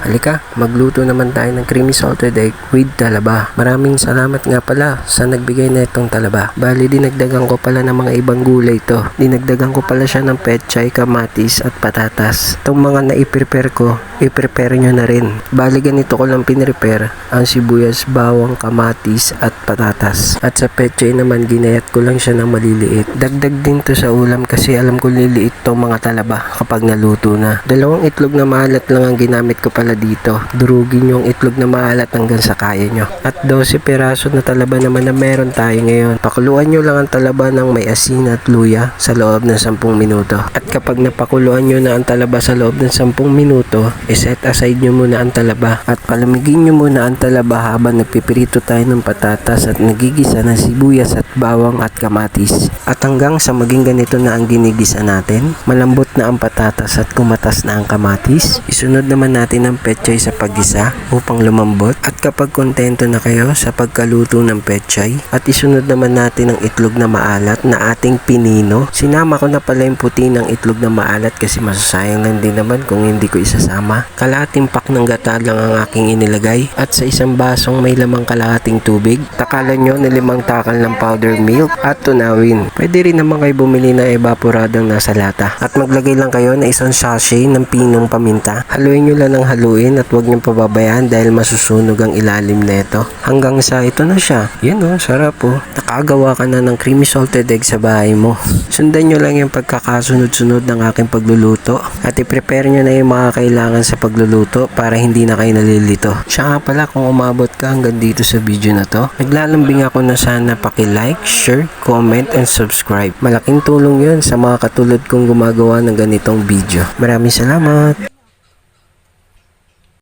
Halika, magluto naman tayo ng creamy salted egg with talaba. Maraming salamat nga pala sa nagbigay na itong talaba. Bali, dinagdagan ko pala ng mga ibang gulay to. Dinagdagan ko pala siya ng pechay, kamatis at patatas. Itong mga na-i-prepare ko, i-prepare nyo na rin. Bali, ganito ko lang pinrepare ang sibuyas, bawang, kamatis at patatas. At sa pechay naman, ginayat ko lang siya ng maliliit. Dagdag din to sa ulam kasi alam ko liliit tong mga talaba kapag naluto na. 2 itlog na maalat lang ang ginamit ko pala dito. Durugin yung itlog na maalat hanggang sa kaya nyo. At 12 peraso na talaba naman na meron tayo ngayon. Pakuluan nyo lang ang talaba ng may asin at luya sa loob ng 10 minuto. At kapag napakuluan nyo na ang talaba sa loob ng 10 minuto, iset aside nyo muna ang talaba at palamigin nyo muna ang talaba habang nagpipirito tayo ng patatas at nagigisa ng sibuyas at bawang at kamatis. At hanggang sa maging ganito na ang ginigisa natin, malambot na ang patatas at kumatas na ang kamatis, isunod naman natin ang pechay sa paggisa upang lumambot. At kapag kontento na kayo sa pagkaluto ng pechay, at isunod naman natin ang itlog na maalat na ating pinino. Sinama ko na pala yung puti ng itlog na maalat kasi masasayang lang din naman kung hindi ko isasama. Kalahating pack ng gata lang ang aking inilagay at sa isang basong may lamang kalahating tubig. Takalan nyo na 5 takal ng powder milk at tunawin. Pwede rin naman kayo bumili na evaporadong nasa lata. At maglagay lang kayo na 1 sachet ng pinong paminta. Haluin nyo lang ng haluin at huwag nyo pababayaan dahil masusunog ang ilalim nito. Hanggang sa ito na siya. Yan o, sarap o. Nakagawa ka na ng creamy salted egg sa bahay mo. Sundan nyo lang yung pagkakasunod-sunod ng aking pagluluto at i-prepare nyo na yung mga kailangan sa pagluluto para hindi na kayo nalilito. Siya nga pala, kung umabot ka hanggang dito sa video na to, naglalambing ako na sana paki-like, share, comment, and subscribe. Malaking tulong yun sa mga katulad kong gumagawa ng ganitong video. Maraming salamat!